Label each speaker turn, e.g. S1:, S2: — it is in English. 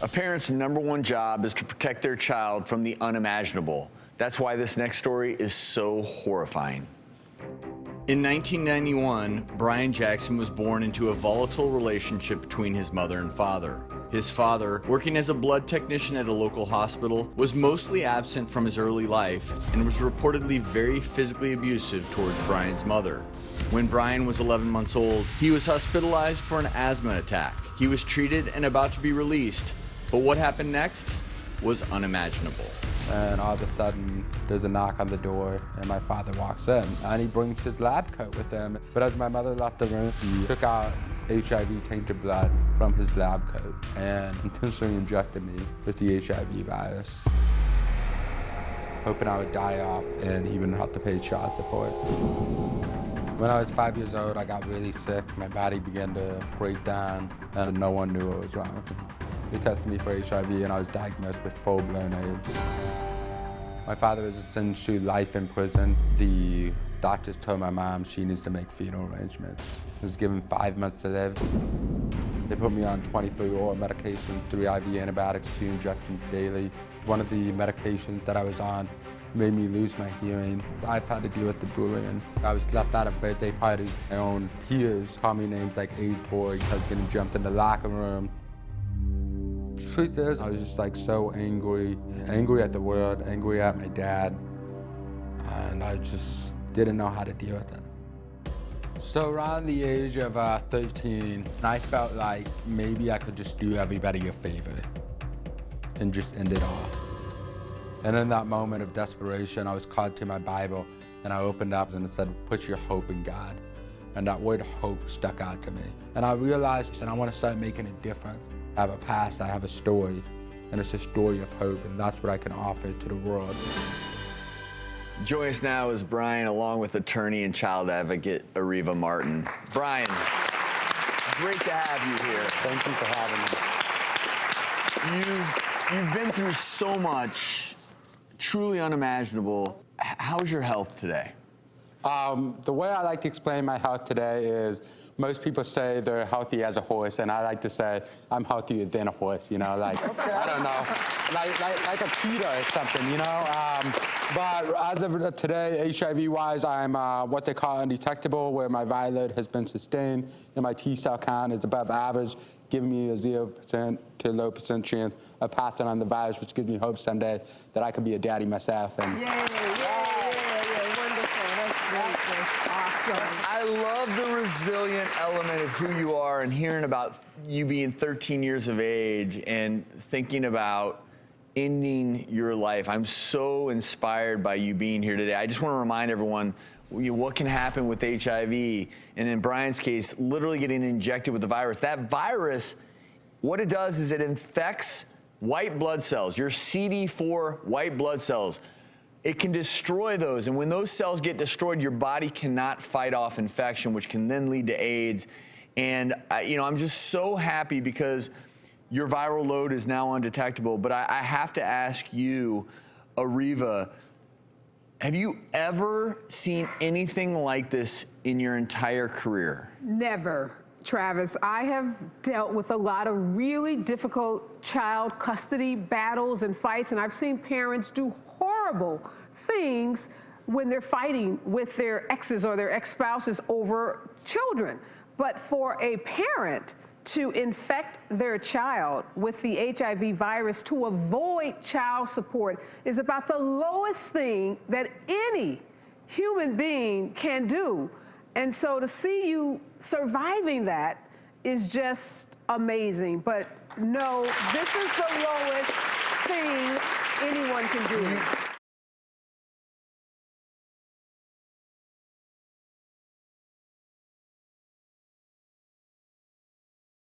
S1: A parent's #1 job is to protect their child from the unimaginable. That's why this next story is so horrifying. In 1991, Brryan Jackson was born into a volatile relationship between his mother and father. His father, working as a blood technician at a local hospital, was mostly absent from his early life and was reportedly very physically abusive towards Brryan's mother. When Brryan was 11 months old, he was hospitalized for an asthma attack. He was treated and about to be released, but what happened next was unimaginable.
S2: And all of a sudden, there's a knock on the door, and my father walks in, and he brings his lab coat with him. But as my mother left the room, he took out HIV tainted blood from his lab coat and intentionally injected me with the HIV virus, hoping I would die off and he wouldn't have to pay child support. When I was 5 years old, I got really sick. My body began to break down, and no one knew what was wrong with me. They tested me for HIV, and I was diagnosed with full-blown AIDS. My father was sentenced to life in prison. The doctors told my mom she needs to make funeral arrangements. I was given 5 months to live. They put me on 23 oral medications, 3 IV antibiotics, 2 injections daily. One of the medications that I was on made me lose my hearing. I've had to deal with the bullying. I was left out of birthday parties. My own peers called me names like AIDS boy because I was getting jumped in the locker room. Truth is, I was just like so angry at the world, angry at my dad, and I just didn't know how to deal with it. So around the age of 13, I felt like maybe I could just do everybody a favor and just end it all. And in that moment of desperation, I was called to my Bible, and I opened up and it said, "Put your hope in God." And that word hope stuck out to me. And I realized that I want to start making a difference. I have a past, I have a story, and it's a story of hope, and that's what I can offer to the world.
S1: Joining us now is Brryan, along with attorney and child advocate Areva Martin. Brryan, great to have you here.
S2: Thank you for having me.
S1: You've been through so much, truly unimaginable. How's your health today?
S2: The way I like to explain my health today is most people say they're healthy as a horse, and I like to say I'm healthier than a horse, you know, like, okay. I don't know, like a cheetah or something, you know? But as of today, HIV-wise, I'm what they call undetectable, where my viral load has been sustained and my T-cell count is above average, giving me a 0% to low % chance of passing on the virus, which gives me hope someday that I can be a daddy myself. And
S1: I love the resilient element of who you are and hearing about you being 13 years of age and thinking about ending your life. I'm so inspired by you being here today. I just want to remind everyone what can happen with HIV, and in Brryan's case, literally getting injected with the virus. That virus, what it does is it infects white blood cells, your CD4 white blood cells. It can destroy those, and when those cells get destroyed, your body cannot fight off infection, which can then lead to AIDS. And I'm just so happy because your viral load is now undetectable. But I have to ask you, Areva, have you ever seen anything like this in your entire career?
S3: Never, Travis. I have dealt with a lot of really difficult child custody battles and fights, and I've seen parents do horrible things when they're fighting with their exes or their ex-spouses over children. But for a parent to infect their child with the HIV virus to avoid child support is about the lowest thing that any human being can do. And so to see you surviving that is just amazing. But no, this is the lowest thing anyone can do.